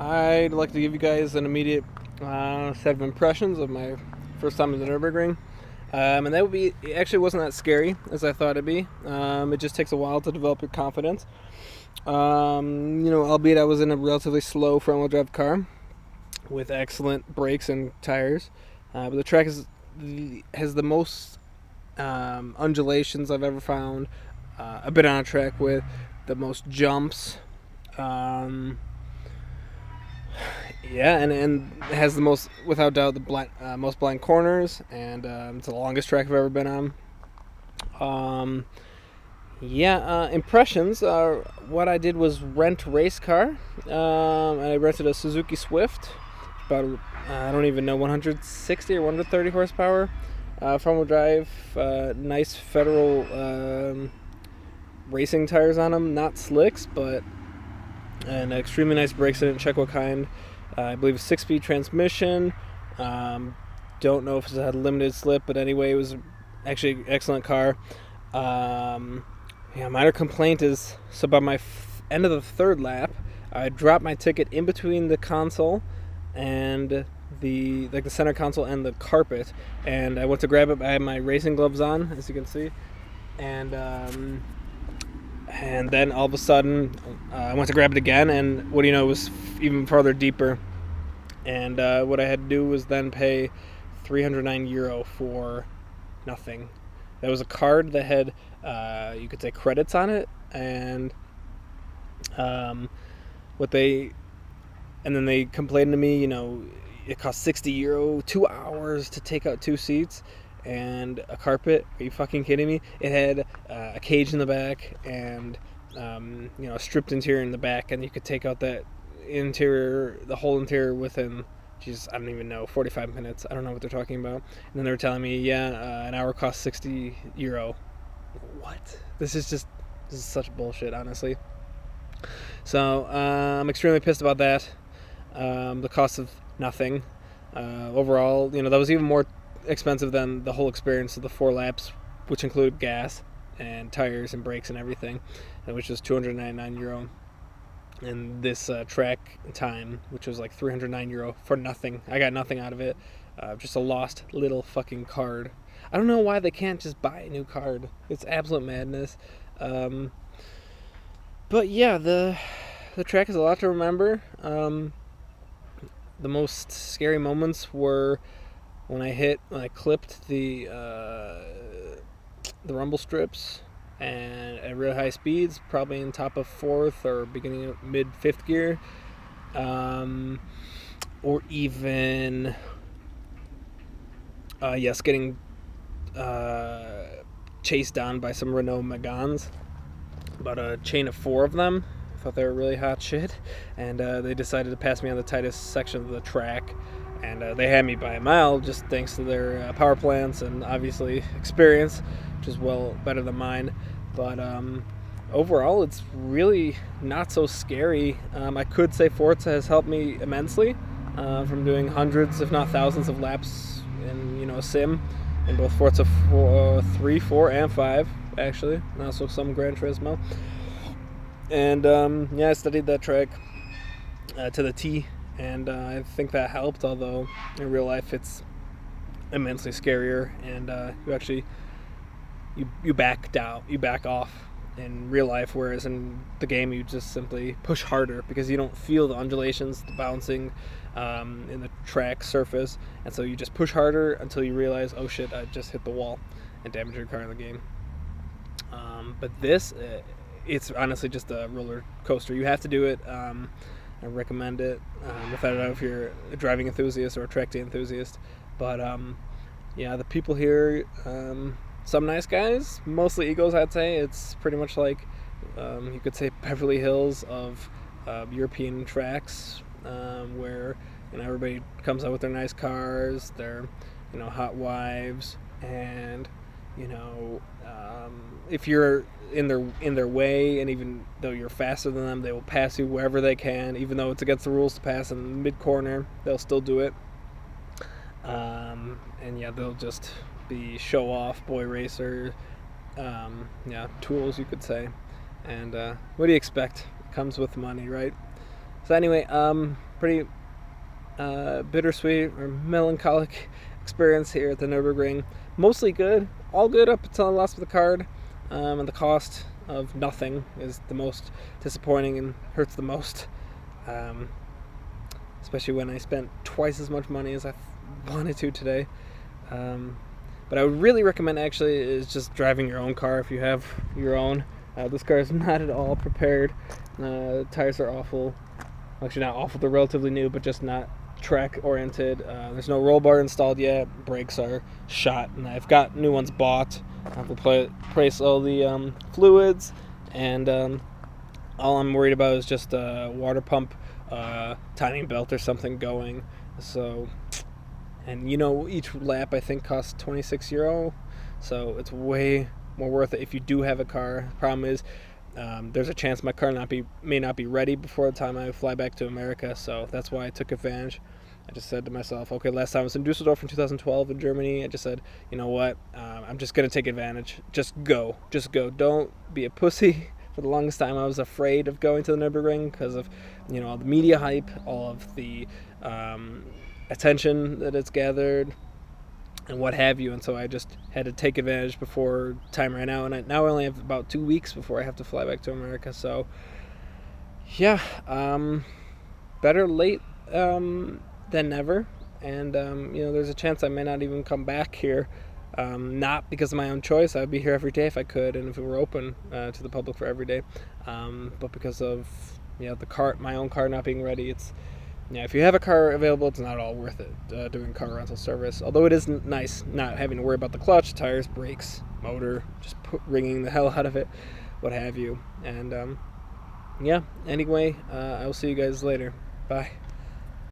I'd like to give you guys an immediate set of impressions of my first time in the Nürburgring. And that would be, it actually wasn't that scary as I thought it'd be. It just takes a while to develop your confidence. Albeit I was in a relatively slow front wheel drive car with excellent brakes and tires. But the track has the most undulations I've ever found. I've been on a track with the most jumps. Um, Yeah, and it has the most, without doubt, most blind corners, and it's the longest track I've ever been on. Um, Impressions are what I did was rent a race car. And I rented a Suzuki Swift, about I don't even know 160 or 130 horsepower, front wheel drive, nice Federal racing tires on them, not slicks, but and extremely nice brakes. I didn't check what kind. I believe 6-speed transmission. Don't know if it had limited slip, but anyway, it was actually an excellent car. Minor complaint is, so by my end of the third lap, I dropped my ticket in between the console and the center console and the carpet, and I went to grab it. I had my racing gloves on, as you can see, and then all of a sudden, I went to grab it again, and what do you know, it was even farther deeper. And what I had to do was then pay €309 for nothing. That was a card that had, you could say, credits on it, and and then they complained to me, it cost €60, 2 hours to take out 2 seats, and a carpet. Are you fucking kidding me? It had a cage in the back and a stripped interior in the back, and you could take out that interior, the whole interior, within, I don't even know, 45 minutes. I don't know what they're talking about. And then they were telling me, an hour costs €60. What? This is such bullshit, honestly. So I'm extremely pissed about that. The cost of nothing. Overall, that was even more expensive than the whole experience of the 4 laps, which included gas and tires and brakes and everything, which was €299. And this track time, which was like €309 for nothing. I got nothing out of it. Just a lost little fucking card. I don't know why they can't just buy a new card. It's absolute madness. But yeah, the track is a lot to remember. The most scary moments were when I clipped the rumble strips, and at real high speeds, probably in top of 4th or beginning of mid 5th gear, or even getting chased down by some Renault Megans, about a chain of 4 of them. I thought they were really hot shit, and they decided to pass me on the tightest section of the track, and they had me by a mile, just thanks to their power plants and obviously experience, which is well better than mine. But overall, it's really not so scary. I could say Forza has helped me immensely, from doing hundreds, if not thousands, of laps in a sim in both Forza 3, 4, and 5, actually, and also some Gran Turismo. And I studied that track to the T, and I think that helped, although in real life it's immensely scarier, and you back off in real life, whereas in the game you just simply push harder because you don't feel the undulations, the bouncing in the track surface, and so you just push harder until you realize, oh shit, I just hit the wall and damaged your car in the game. But this, it's honestly just a roller coaster. You have to do it. I recommend it, without a doubt, if you're a driving enthusiast or a track day enthusiast. But the people here, some nice guys, mostly egos, I'd say. It's pretty much like, you could say, Beverly Hills of European tracks, where everybody comes out with their nice cars, their hot wives, and if you're in their way, and even though you're faster than them, they will pass you wherever they can, even though it's against the rules to pass in the mid corner. They'll still do it. They'll just be show off boy racer, tools, you could say. And what do you expect? It comes with money, right? So anyway, pretty bittersweet or melancholic experience here at the Nürburgring. Mostly good, all good up until I lost the card, and the cost of nothing is the most disappointing and hurts the most. Especially when I spent twice as much money as I wanted to today. But I would really recommend actually is just driving your own car if you have your own. This car is not at all prepared. Tires are awful. Actually, not awful. They're relatively new, but just not track oriented. There's no roll bar installed yet. Brakes are shot, and I've got new ones bought. I have to replace all the fluids, and all I'm worried about is just a water pump, timing belt or something going. So, and each lap I think costs €26, so it's way more worth it if you do have a car. The problem is there's a chance my car may not be ready before the time I fly back to America, so that's why I took advantage. I just said to myself, okay, last time I was in Dusseldorf in 2012 in Germany, I just said, you know what, I'm just going to take advantage. Just go. Don't be a pussy. For the longest time, I was afraid of going to the Nürburgring because of, all the media hype, all of the attention that it's gathered, and what have you. And so I just had to take advantage before time ran out. And now I only have about 2 weeks before I have to fly back to America. So, yeah, better late than never. And, there's a chance I may not even come back here. Not because of my own choice. I'd be here every day if I could, and if it were open to the public for every day. But because of my own car not being ready, if you have a car available, it's not all worth it doing car rental service. Although it is nice not having to worry about the clutch, tires, brakes, motor, just ringing the hell out of it, what have you. And anyway, I will see you guys later. Bye.